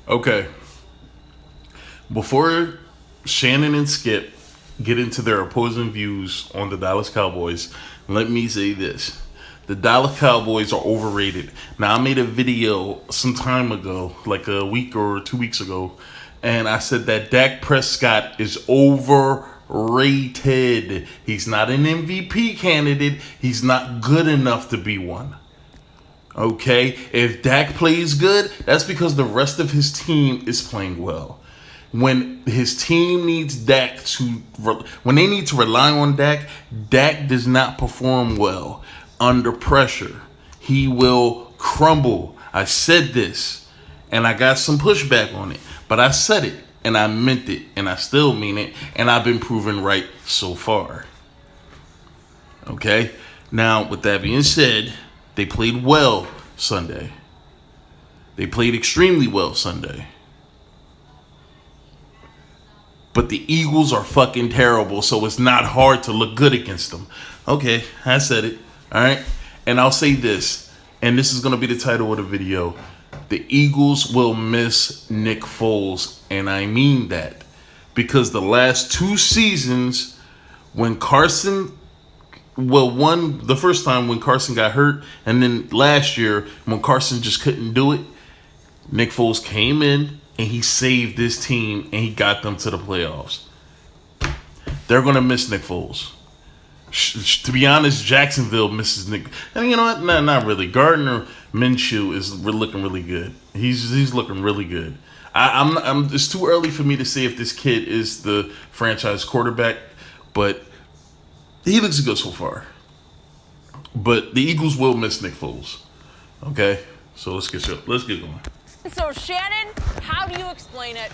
Okay. Before Shannon and Skip get into their opposing views on the Dallas Cowboys, let me say this. The Dallas Cowboys are overrated. Now, I made a video some time ago, like a week or 2 weeks ago, and I said that Dak Prescott is overrated. He's not an MVP candidate. He's not good enough to be one. Okay? If Dak plays good, that's because the rest of his team is playing well. When his team needs Dak to, when they need to rely on Dak, Dak does not perform well under pressure. He will crumble. I said this, and I got some pushback on it, but I said it, and I meant it, and I still mean it, and I've been proven right so far. Okay? Now, with that being said, they played well Sunday. They played extremely well Sunday. But the Eagles are fucking terrible, so it's not hard to look good against them. Okay, I said it. All right? And I'll say this, and this is going to be the title of the video. The Eagles will miss Nick Foles, and I mean that. Because the last 2 seasons, when Carson, one, the first time when Carson got hurt, and then last year when Carson just couldn't do it, Nick Foles came in and he saved this team and he got them to the playoffs. They're going to miss Nick Foles. To be honest, Jacksonville misses Nick. And you know what? Not really. Gardner Minshew is looking really good. He's looking really good. It's too early for me to say if this kid is the franchise quarterback, but he looks good so far. But the Eagles will miss Nick Foles. Okay? So let's get going. So, Shannon, how do you explain it?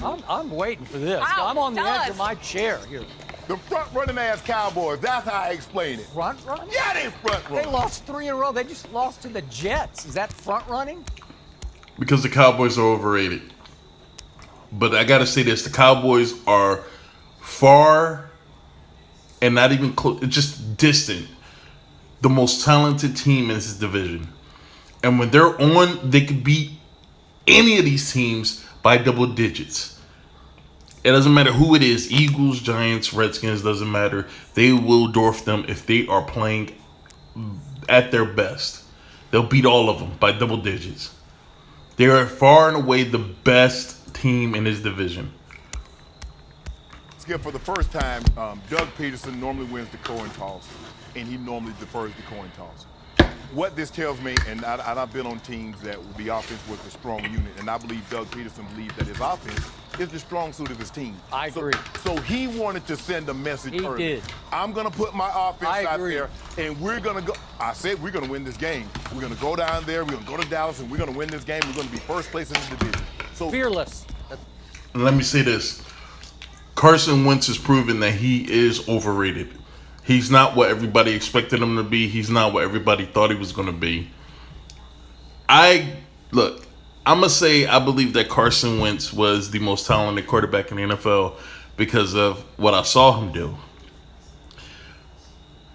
I'm waiting for this. Wow, I'm on the tell edge us. of my chair here. The front-running ass Cowboys. That's how I explain it. Front run? Yeah, they front They run. lost 3 in a row. They just lost to the Jets. Is that front running? Because the Cowboys are overrated. But I gotta say this: the Cowboys are far and not even close, just distant, the most talented team in this division. And when they're on, they could beat any of these teams by double digits. It doesn't matter who it is, Eagles, Giants, Redskins, doesn't matter. They will dwarf them if they are playing at their best. They'll beat all of them by double digits. They are far and away the best team in this division. Skip, for the first time, Doug Peterson normally wins the coin toss, and he normally defers the coin toss. What this tells me, and I've been on teams that the offense was a strong unit, and I believe Doug Peterson believes that his offense is the strong suit of his team. I agree. So he wanted to send a message He early. did. I'm going to put my offense I out agree. there, and we're going to go. I said we're going to win this game. We're going to go down there. We're going to go to Dallas, and we're going to win this game. We're going to be first place in the division. So Fearless. And let me say this. Carson Wentz has proven that he is overrated. He's not what everybody expected him to be. He's not what everybody thought he was going to be. I'm going to say I believe that Carson Wentz was the most talented quarterback in the NFL because of what I saw him do.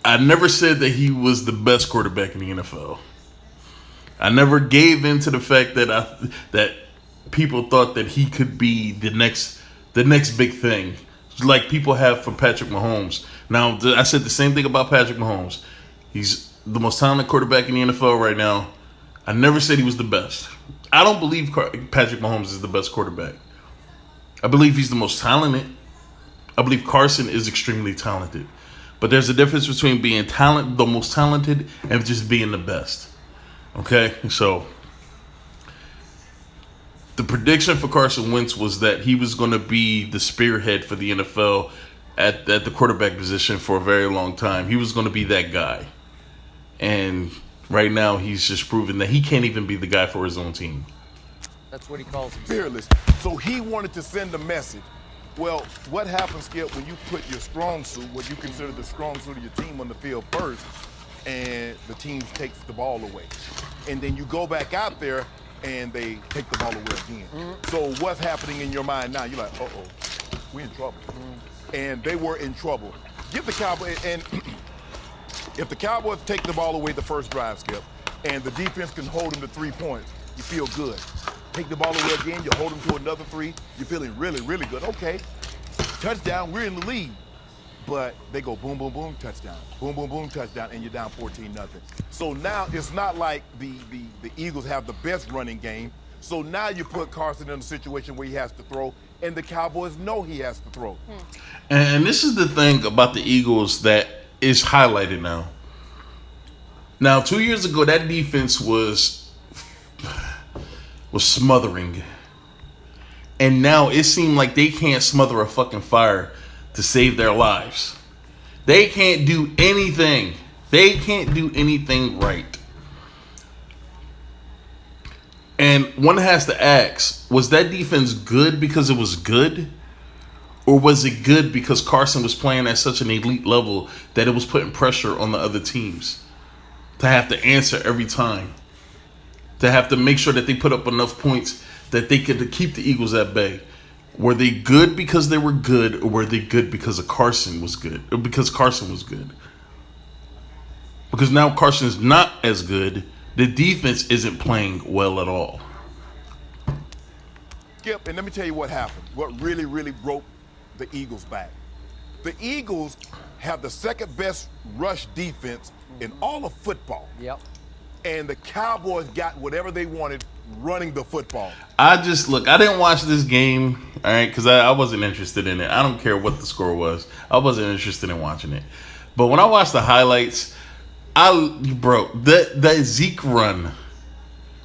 I never said that he was the best quarterback in the NFL. I never gave in to the fact that people thought that he could be the next big thing, like people have for Patrick Mahomes. Now, I said the same thing about Patrick Mahomes. He's the most talented quarterback in the NFL right now. I never said he was the best. I don't believe Patrick Mahomes is the best quarterback. I believe he's the most talented. I believe Carson is extremely talented. But there's a difference between being the most talented, and just being the best. Okay? So, the prediction for Carson Wentz was that he was going to be the spearhead for the NFL at the quarterback position for a very long time. He was going to be that guy. And right now, he's just proven that he can't even be the guy for his own team. That's what he calls himself. fearless. So he wanted to send a message. Well, what happens, Skip, when you put your strong suit, what you consider the strong suit of your team on the field first, and the team takes the ball away? And then you go back out there, and they take the ball away again. So what's happening in your mind now? You're like, uh-oh, we're in trouble. And they were in trouble. Give the Cowboys, and if the Cowboys take the ball away the first drive, Skip, and the defense can hold them to 3 points, You feel good. Take the ball away again, you hold them to another 3. You're feeling really, really good. Okay, touchdown, we're in the lead. But they go boom, boom, boom, touchdown. Boom, boom, boom, touchdown, and you're down 14-0. So now it's not like the Eagles have the best running game. So now you put Carson in a situation where he has to throw, and the Cowboys know he has to throw. And this is the thing about the Eagles that is highlighted now. Now, 2 years ago, that defense was smothering. And now it seemed like they can't smother a fucking fire to save their lives. They can't do anything. They can't do anything right. And one has to ask, was that defense good because it was good? Or was it good because Carson was playing at such an elite level that it was putting pressure on the other teams to have to answer every time? To have to make sure that they put up enough points that they could keep the Eagles at bay. Were they good because they were good, or were they good because Carson was good? Or because Carson was good? Because now Carson's not as good. The defense isn't playing well at all. Skip, and let me tell you what happened. What really, really broke the Eagles back. The Eagles have the second best rush defense in all of football. Yep. And the Cowboys got whatever they wanted running the football. I didn't watch this game, all right, because I wasn't interested in it. I don't care what the score was. I wasn't interested in watching it. But when I watched the highlights, that Zeke run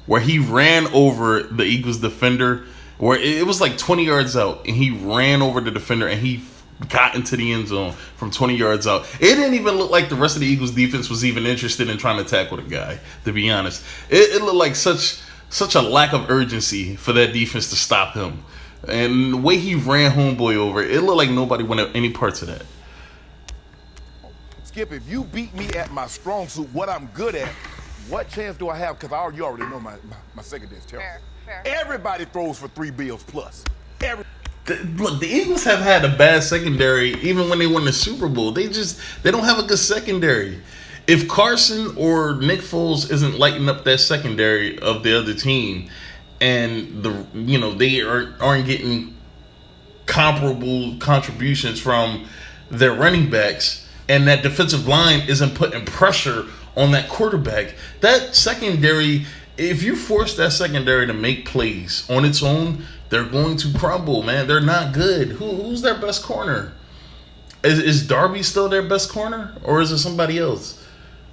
where he ran over the Eagles defender, where it was like 20 yards out, and he ran over the defender, and he got into the end zone from 20 yards out. It didn't even look like the rest of the Eagles defense was even interested in trying to tackle the guy, to be honest. It looked like such a lack of urgency for that defense to stop him. And the way he ran homeboy over, it looked like nobody wanted any parts of that. Skip, if you beat me at my strong suit, what I'm good at, what chance do I have? Because you already know my secondary is terrible. Fair. Everybody throws for 3 bills plus. Look, the Eagles have had a bad secondary even when they won the Super Bowl. They don't have a good secondary. If Carson or Nick Foles isn't lighting up that secondary of the other team, and they aren't getting comparable contributions from their running backs, and that defensive line isn't putting pressure on that quarterback, that secondary, if you force that secondary to make plays on its own, they're going to crumble, man. They're not good. Who's their best corner? Is Darby still their best corner, or is it somebody else?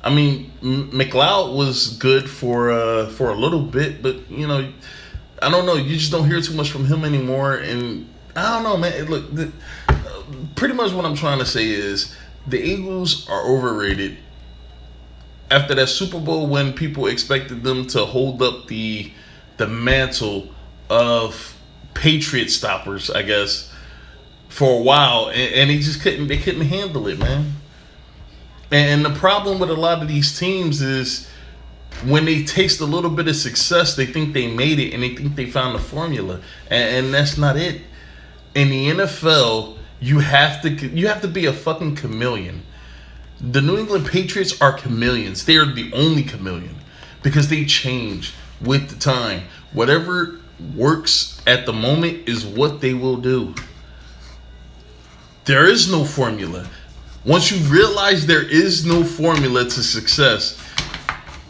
I mean, McLeod was good for a little bit, but I don't know. You just don't hear too much from him anymore, and I don't know, man. Look, pretty much what I'm trying to say is the Eagles are overrated. After that Super Bowl, when people expected them to hold up the mantle of Patriot stoppers, I guess, for a while, and they just couldn't handle it, man. And the problem with a lot of these teams is when they taste a little bit of success, they think they made it and they think they found the formula, and that's not it. In the NFL, you have to be a fucking chameleon. The New England Patriots are chameleons. They are the only chameleon because they change with the time. Whatever works at the moment is what they will do. There is no formula. Once you realize there is no formula to success,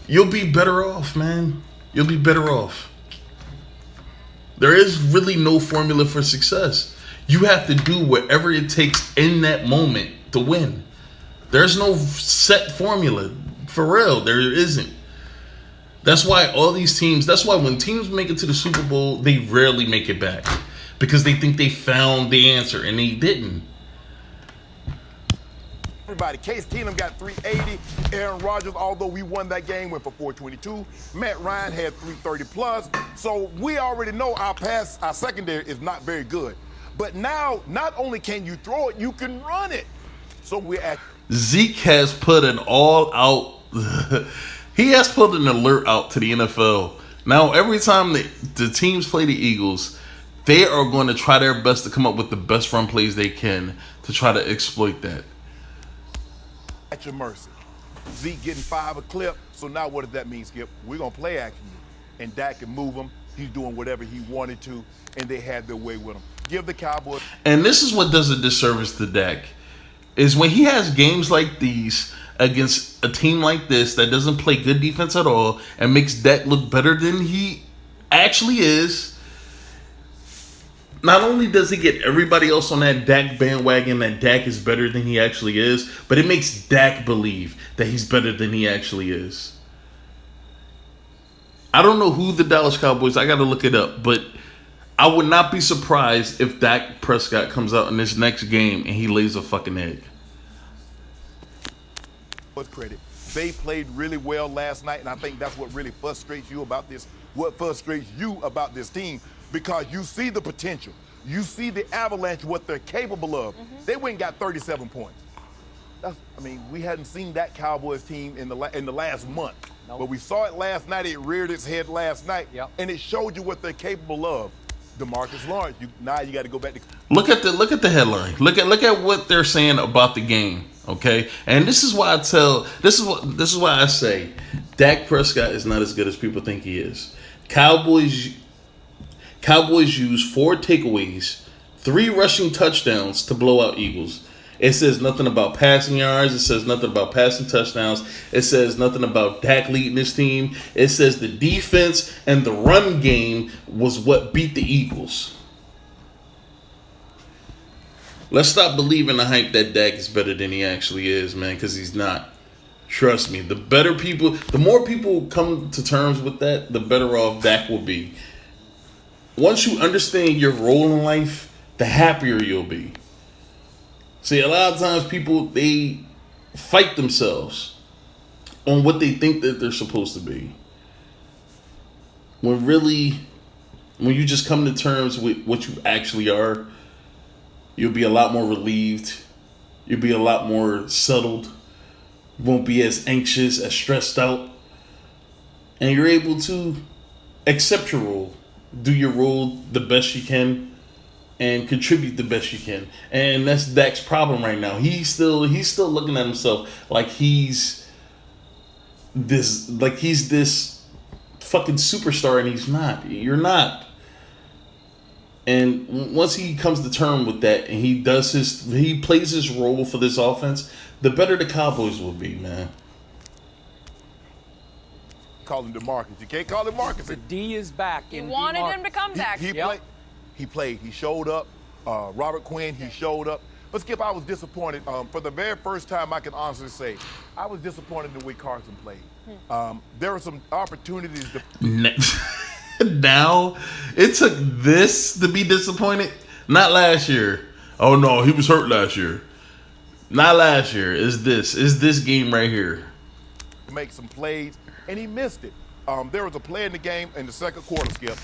you'll be better off, man. You'll be better off. There is really no formula for success. You have to do whatever it takes in that moment to win. There's no set formula. For real, there isn't. That's why when teams make it to the Super Bowl, they rarely make it back. Because they think they found the answer, and they didn't. Everybody, Case Keenum got 380. Aaron Rodgers, although we won that game, went for 422. Matt Ryan had 330 plus. So we already know our secondary is not very good. But now, not only can you throw it, you can run it. So we're at Zeke has put an all-out. He has put an alert out to the NFL. Now, every time the teams play the Eagles, they are going to try their best to come up with the best run plays they can to try to exploit that. At your mercy. Zeke getting 5 a clip. So now what does that mean, Skip? We're going to play action. and Dak can move him. He's doing whatever he wanted to, and they had their way with him. Give the Cowboys. And this is what does a disservice to Dak, is when he has games like these against a team like this that doesn't play good defense at all and makes Dak look better than he actually is. Not only does he get everybody else on that Dak bandwagon that Dak is better than he actually is, but it makes Dak believe that he's better than he actually is. I don't know who the Dallas Cowboys, I got to look it up, but I would not be surprised if Dak Prescott comes out in this next game and he lays a fucking egg. Credit. They played really well last night, and I think that's what really frustrates you about this. What frustrates you about this team, because you see the potential. You see the Avalanche, what they're capable of. They went and got 37 points. We hadn't seen that Cowboys team in the last month. Nope. But we saw it last night. It reared its head last night, and it showed you what they're capable of. DeMarcus Lawrence. Now you got to go back to look at the headline. Look at what they're saying about the game. Okay, and this is why I say Dak Prescott is not as good as people think he is. Cowboys use 4 takeaways, 3 rushing touchdowns to blow out Eagles. It says nothing about passing yards. It says nothing about passing touchdowns. It says nothing about Dak leading this team. It says the defense and the run game was what beat the Eagles. Let's stop believing the hype that Dak is better than he actually is, man, because he's not. Trust me, the more people come to terms with that, the better off Dak will be. Once you understand your role in life, the happier you'll be. See, a lot of times people, they fight themselves on what they think that they're supposed to be. When you just come to terms with what you actually are, you'll be a lot more relieved. You'll be a lot more settled. You won't be as anxious, as stressed out. And you're able to accept your role. Do your role the best you can. And contribute the best you can. And that's Dak's problem right now. He's still looking at himself like he's this fucking superstar, and he's not. You're not. And once he comes to terms with that and he plays his role for this offense, the better the Cowboys will be, man. Call him DeMarcus. You can't call him Marcus. The D is back. You wanted him to come back. He played. He showed up. Robert Quinn, he showed up. But Skip, I was disappointed. For the very first time, I can honestly say, I was disappointed in the way Carson played. There were some opportunities to... Now, it took this to be disappointed. Not last year. Oh no, he was hurt last year. Not last year. It's this game right here. Make some plays, and he missed it. There was a play in the game in the second quarter, Skip.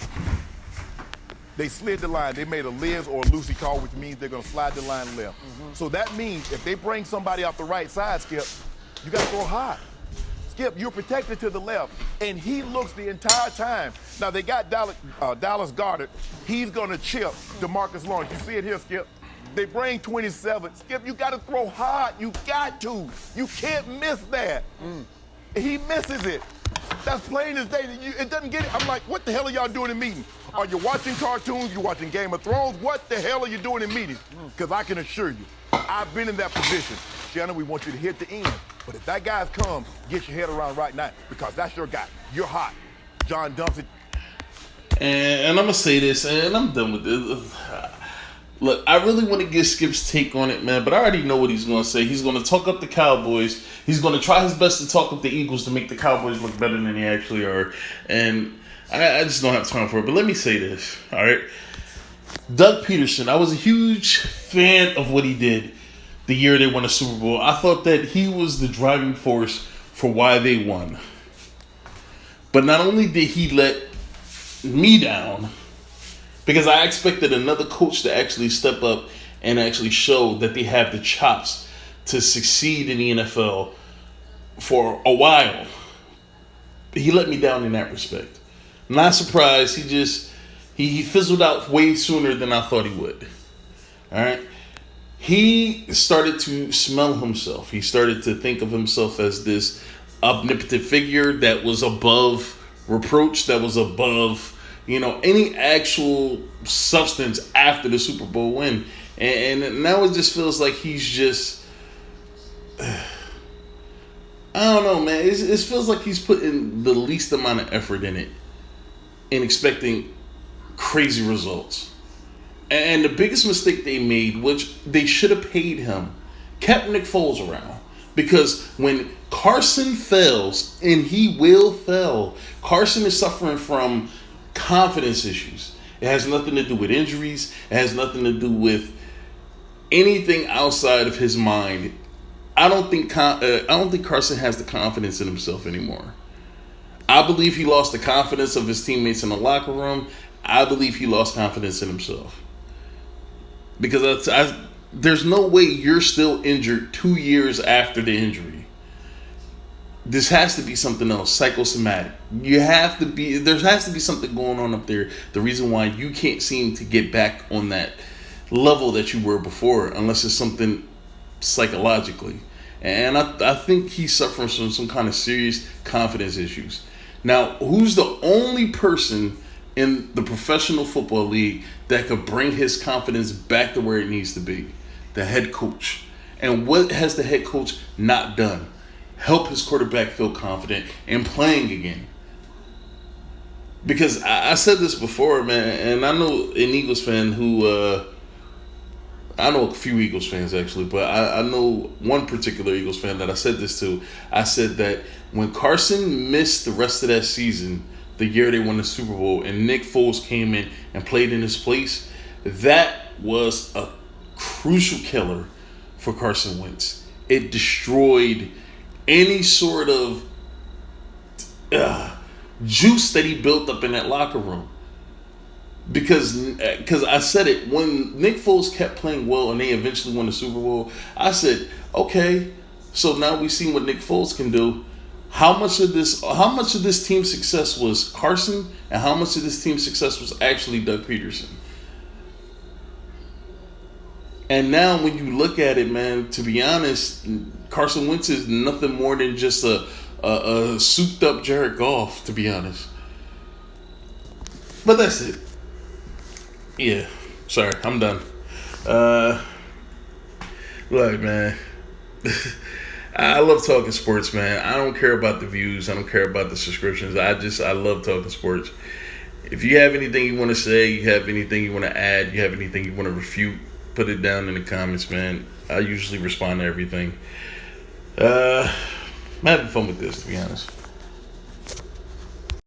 They slid the line. They made a Liz or a Lucy call, which means they're going to slide the line left. So that means if they bring somebody off the right side, Skip, you got to throw high. Skip, you're protected to the left, and he looks the entire time. Now, they got Dallas Goedert. He's going to chip DeMarcus Lawrence. You see it here, Skip. They bring 27. Skip, you got to throw hard. You got to. You can't miss that. He misses it. That's plain as day. It doesn't get it. I'm like, what the hell are y'all doing in meetings? Are you watching cartoons? You watching Game of Thrones? What the hell are you doing in meetings? Because I can assure you, I've been in that position. Shannon, we want you to hit the end. But if that guy's come, get your head around right now, because that's your guy. You're hot. John dumps it. And I'm going to say this, and I'm done with this. Look, I really want to get Skip's take on it, man, but I already know what he's going to say. He's going to talk up the Cowboys. He's going to try his best to talk up the Eagles to make the Cowboys look better than they actually are. And I just don't have time for it. But let me say this, all right? Doug Peterson, I was a huge fan of what he did the year they won a Super Bowl. I thought that he was the driving force for why they won. But not only did he let me down, because I expected another coach to actually step up and actually show that they have the chops to succeed in the NFL for a while. He let me down in that respect. Not surprised. He fizzled out way sooner than I thought he would. All right. He started to smell himself. He started to think of himself as this omnipotent figure that was above reproach that was above, any actual substance after the Super Bowl win. And now it just feels like he's just, I don't know, man. It feels like he's putting the least amount of effort in it and expecting crazy results. And the biggest mistake they made, which they should have paid him, kept Nick Foles around. Because when Carson fails, and he will fail, Carson is suffering from confidence issues. It has nothing to do with injuries. It has nothing to do with anything outside of his mind. I don't think Carson has the confidence in himself anymore. I believe he lost the confidence of his teammates in the locker room. I believe he lost confidence in himself. Because there's no way you're still injured 2 years after the injury. This has to be something else, psychosomatic. There has to be something going on up there. The reason why you can't seem to get back on that level that you were before, unless it's something psychologically. And I think he's suffering from some kind of serious confidence issues. Now, who's the only person in the professional football league that could bring his confidence back to where it needs to be? The head coach. And what has the head coach not done? Help his quarterback feel confident in playing again. Because I said this before, man, and I know an Eagles fan who, I know a few Eagles fans actually, but I know one particular Eagles fan that I said this to. I said that when Carson missed the rest of that season, the year they won the Super Bowl, and Nick Foles came in and played in his place, that was a crucial killer for Carson Wentz. It destroyed any sort of juice that he built up in that locker room. Because I said it, when Nick Foles kept playing well and they eventually won the Super Bowl, I said, okay, so now we've seen what Nick Foles can do. How much of this team's success was Carson, and how much of this team's success was actually Doug Peterson? And now when you look at it, man, to be honest, Carson Wentz is nothing more than just a souped up Jared Goff, to be honest. But that's it. Yeah, sorry, I'm done. Look, man, I love talking sports, man. I don't care about the views. I don't care about the subscriptions. I love talking sports. If you have anything you want to say, you have anything you want to add, you have anything you want to refute, put it down in the comments, man. I usually respond to everything. I'm having fun with this, to be honest.